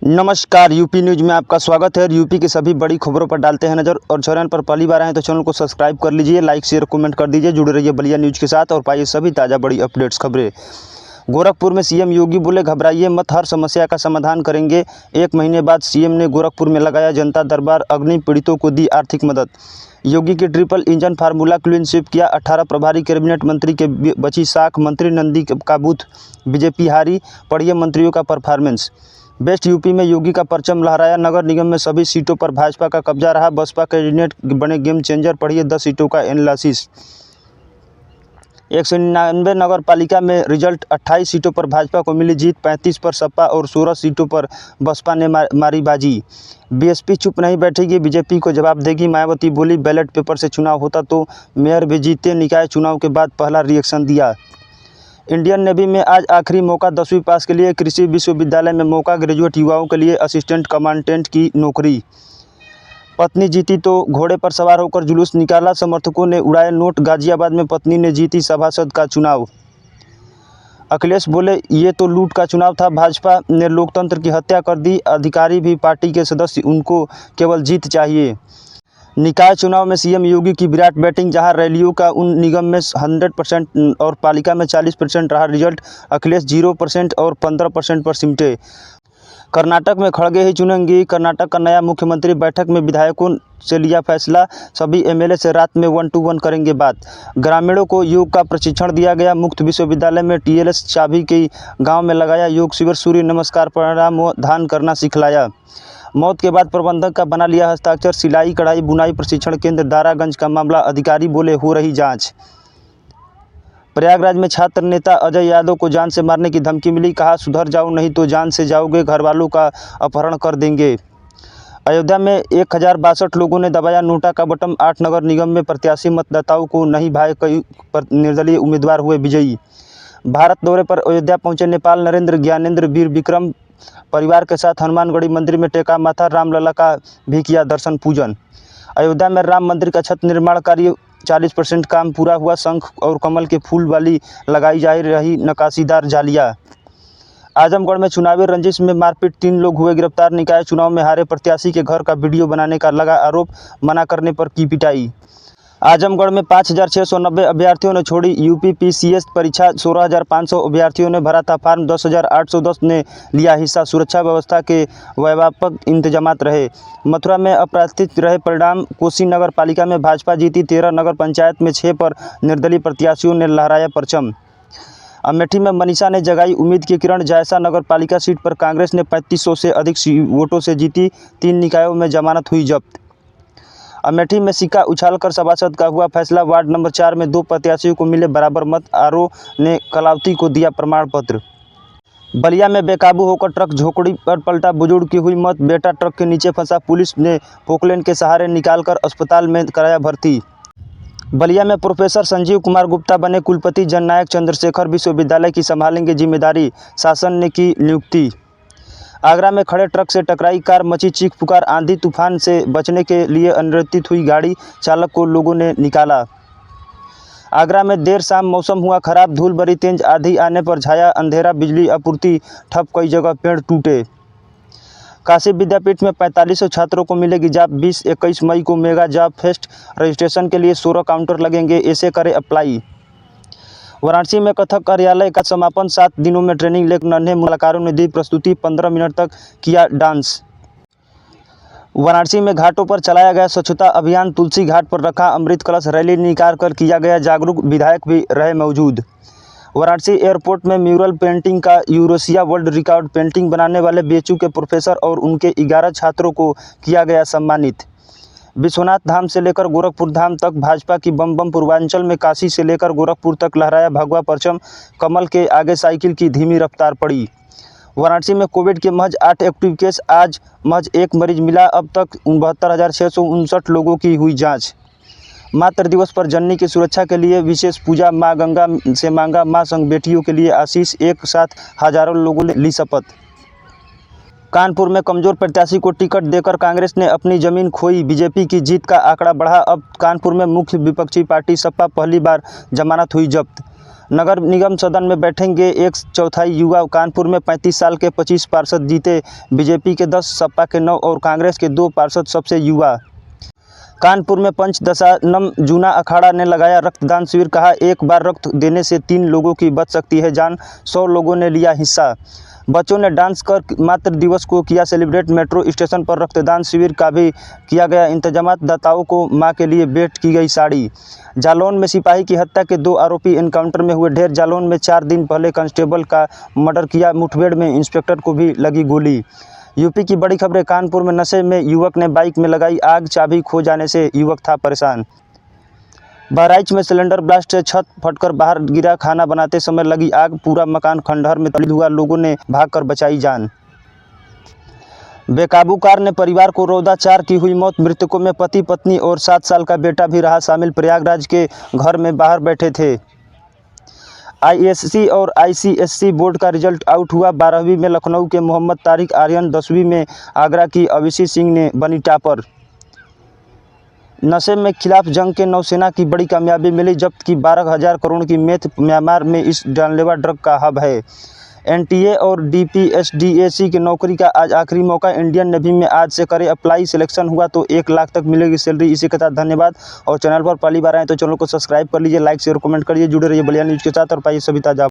नमस्कार, UP news में आपका स्वागत है। यूपी की सभी बड़ी खबरों पर डालते हैं नज़र और चैनल पर पहली बार आए तो चैनल को सब्सक्राइब कर लीजिए, लाइक शेयर कमेंट कर दीजिए। जुड़े रहिए बलिया न्यूज़ के साथ और पाइए सभी ताज़ा बड़ी अपडेट्स खबरें। गोरखपुर में सीएम योगी बोले, घबराइए मत, हर समस्या का समाधान करेंगे। 1 महीने बाद सीएम ने गोरखपुर में लगाया जनता दरबार, अग्नि पीड़ितों को दी आर्थिक मदद। योगी की triple engine formula clean sweep किया, 18 प्रभारी कैबिनेट मंत्री के बची साख, मंत्री नंदी का बूथ बीजेपी हारी। पढ़िए मंत्रियों का परफॉर्मेंस। बेस्ट यूपी में योगी का परचम लहराया, नगर निगम में सभी सीटों पर भाजपा का कब्जा रहा, बसपा कैंडिडेट बने गेम चेंजर। पढ़िए 10 सीटों का एनालिसिस। 199 नगर पालिका में रिजल्ट, 28 सीटों पर भाजपा को मिली जीत, 35 पर सपा और 16 सीटों पर बसपा ने मारी बाजी। बीएसपी चुप नहीं बैठेगी, बीजेपी को जवाब देगी, मायावती बोली। बैलेट पेपर से चुनाव होता तो मेयर भी जीते, निकाय चुनाव के बाद पहला रिएक्शन दिया। इंडियन नेवी में आज आखिरी मौका 10वीं पास के लिए, कृषि विश्वविद्यालय में मौका, ग्रेजुएट युवाओं के लिए असिस्टेंट कमांडेंट की नौकरी। पत्नी जीती तो घोड़े पर सवार होकर जुलूस निकाला, समर्थकों ने उड़ाए नोट, गाजियाबाद में पत्नी ने जीती सभासद का चुनाव। अखिलेश बोले, ये तो लूट का चुनाव था, भाजपा ने लोकतंत्र की हत्या कर दी, अधिकारी भी पार्टी के सदस्य, उनको केवल जीत चाहिए। निकाय चुनाव में सीएम योगी की विराट बैटिंग, जहां रैलियों का उन निगम में 100% और पालिका में 40% रहा रिजल्ट। अखिलेश 0% और 15% पर सिमटे। कर्नाटक में खड़गे ही चुनेंगी कर्नाटक का नया मुख्यमंत्री, बैठक में विधायकों से लिया फैसला, सभी एमएलए से रात में 1 to 1 करेंगे बात। ग्रामीणों को योग का प्रशिक्षण दिया गया, मुक्त विश्वविद्यालय में टीएलएस चाबी की गाँव में लगाया योग शिविर, सूर्य नमस्कार प्राणायाम ध्यान करना सिखलाया। मौत के बाद प्रबंधक का बना लिया हस्ताक्षर, सिलाई कढ़ाई बुनाई प्रशिक्षण केंद्र दारागंज का मामला, अधिकारी बोले हो रही जांच। प्रयागराज में छात्र नेता अजय यादव को जान से मारने की धमकी मिली, कहा सुधर जाओ नहीं तो जान से जाओगे, घर वालों का अपहरण कर देंगे। अयोध्या में 1062 लोगों ने दबाया नोटा का बटन, 8 नगर निगम में प्रत्याशी मतदाताओं को नहीं भाए, कई निर्दलीय उम्मीदवार हुए विजयी। भारत दौरे पर अयोध्या पहुंचे नेपाल नरेंद्र, ज्ञानेंद्र वीर विक्रम परिवार के साथ हनुमानगढ़ी मंदिर में टेका माथा, रामलला का भी किया दर्शन पूजन। अयोध्या में राम मंदिर का छत निर्माण कार्य 40% काम पूरा हुआ, शंख और कमल के फूल वाली लगाई जा रही नक्काशीदार जालियां। आजमगढ़ में चुनावी रंजिश में मारपीट, 3 लोग हुए गिरफ्तार, निकाय चुनाव में हारे प्रत्याशी के घर का वीडियो बनाने का लगा आरोप, मना करने पर की पिटाई। आजमगढ़ में 5690 अभ्यर्थियों ने छोड़ी यूपीपीसीएस परीक्षा, 16500 अभ्यर्थियों ने भरा था फार्म, 10810 ने लिया हिस्सा, सुरक्षा व्यवस्था के व्यापक इंतजामात रहे। मथुरा में अप्रत्याशित रहे परिणाम, कोसी नगर पालिका में भाजपा जीती, 13 नगर पंचायत में 6 पर निर्दलीय प्रत्याशियों ने लहराया परचम। अमेठी में मनीषा ने जगाई उम्मीद की किरण, जायसा नगर पालिका सीट पर कांग्रेस ने 3500 से अधिक वोटों से जीती, 3 निकायों में जमानत हुई जब्त। अमेठी में सिक्का उछालकर सभासद का हुआ फैसला, वार्ड नंबर 4 में 2 प्रत्याशियों को मिले बराबर मत, आरओ ने कलावती को दिया प्रमाण पत्र। बलिया में बेकाबू होकर ट्रक झोपड़ी पर पलटा, बुजुर्ग की हुई मौत, बेटा ट्रक के नीचे फंसा, पुलिस ने पोकलेन के सहारे निकालकर अस्पताल में कराया भर्ती। बलिया में प्रोफेसर संजीव कुमार गुप्ता बने कुलपति, जननायक चंद्रशेखर विश्वविद्यालय की संभालेंगे जिम्मेदारी, शासन ने की नियुक्ति। आगरा में खड़े ट्रक से टकराई कार, मची चीख पुकार, आंधी तूफान से बचने के लिए अनियंत्रित हुई गाड़ी, चालक को लोगों ने निकाला। आगरा में देर शाम मौसम हुआ खराब, धूल भरी तेज आंधी आने पर छाया अंधेरा, बिजली आपूर्ति ठप, कई जगह पेड़ टूटे। काशी विद्यापीठ में 4500 छात्रों को मिलेगी जॉब, 20-21 मई को मेगा जॉब फेस्ट, रजिस्ट्रेशन के लिए 16 काउंटर लगेंगे, ऐसे करें अप्लाई। वाराणसी में कथक कार्यालय का समापन, 7 दिनों में ट्रेनिंग लेकर नन्हे कलाकारों ने दी प्रस्तुति, 15 मिनट तक किया डांस। वाराणसी में घाटों पर चलाया गया स्वच्छता अभियान, तुलसी घाट पर रखा अमृत कलश, रैली निकाल कर किया गया जागरूक, विधायक भी रहे मौजूद। वाराणसी एयरपोर्ट में म्यूरल पेंटिंग का यूरेशिया वर्ल्ड रिकॉर्ड, पेंटिंग बनाने वाले बीएचयू के प्रोफेसर और उनके 11 छात्रों को किया गया सम्मानित। विश्वनाथ धाम से लेकर गोरखपुर धाम तक भाजपा की बम बम, पूर्वांचल में काशी से लेकर गोरखपुर तक लहराया भगवा परचम, कमल के आगे साइकिल की धीमी रफ्तार पड़ी। वाराणसी में कोविड के महज 8 एक्टिव केस, आज महज 1 मरीज मिला, अब तक 72,659 लोगों की हुई जांच। मातृ दिवस पर जननी की सुरक्षा के लिए विशेष पूजा, मां गंगा से मांगा मां संग बेटियों के लिए आशीष, एक साथ हजारों लोगों ने ली शपथ। कानपुर में कमजोर प्रत्याशी को टिकट देकर कांग्रेस ने अपनी जमीन खोई, बीजेपी की जीत का आंकड़ा बढ़ा। अब कानपुर में मुख्य विपक्षी पार्टी सपा पहली बार जमानत हुई जब्त। नगर निगम सदन में बैठेंगे 1/4 युवा। कानपुर में 35 साल के 25 पार्षद जीते, बीजेपी के 10, सपा के 9 और कांग्रेस के 2 पार्षद सबसे युवा। कानपुर में पंचदशानम जूना अखाड़ा ने लगाया रक्तदान शिविर, कहा एक बार रक्त देने से 3 लोगों की बच सकती है जान। 100 लोगों ने लिया हिस्सा। बच्चों ने डांस कर मातृ दिवस को किया सेलिब्रेट। मेट्रो स्टेशन पर रक्तदान शिविर का भी किया गया इंतजाम। दाताओं को मां के लिए भेंट की गई साड़ी। जालौन में सिपाही की हत्या के 2 आरोपी एनकाउंटर में हुए ढेर। जालौन में 4 दिन पहले कांस्टेबल का मर्डर किया, मुठभेड़ में इंस्पेक्टर को भी लगी गोली। यूपी की बड़ी खबरें। कानपुर में नशे में युवक ने बाइक में लगाई आग, चाबी खो जाने से युवक था परेशान। बहराइच में सिलेंडर ब्लास्ट से छत फटकर बाहर गिरा, खाना बनाते समय लगी आग, पूरा मकान खंडहर में तब्दील हुआ, लोगों ने भागकर बचाई जान। बेकाबू कार ने परिवार को रौंदा, 4 की हुई मौत। मृतकों में पति पत्नी और 7 साल का बेटा भी रहा शामिल। प्रयागराज के घर में बाहर बैठे थे। आईएससी और आईसीएसई बोर्ड का रिजल्ट आउट हुआ। 12वीं में लखनऊ के मोहम्मद तारिक आर्यन, 10वीं में आगरा की अविशी सिंह ने बनी टॉपर। नशे में खिलाफ जंग के नौसेना की बड़ी कामयाबी मिली, जब्त की 12,000 करोड़ की मेथ। म्यांमार में इस जानलेवा ड्रग का हब है। एनटीए और डीपीएसडीएसी की नौकरी का आज आखिरी मौका। इंडियन नेवी में आज से करे अप्लाई, सिलेक्शन हुआ तो 1 लाख तक मिलेगी सैलरी। इसी के साथ धन्यवाद। और चैनल पर पहली बार आए तो चैनल को सब्सक्राइब कर लीजिए, लाइक शेयर कमेंट करिए, जुड़े रहिए बलिया न्यूज़ के साथ और पाइए सभी ताजा।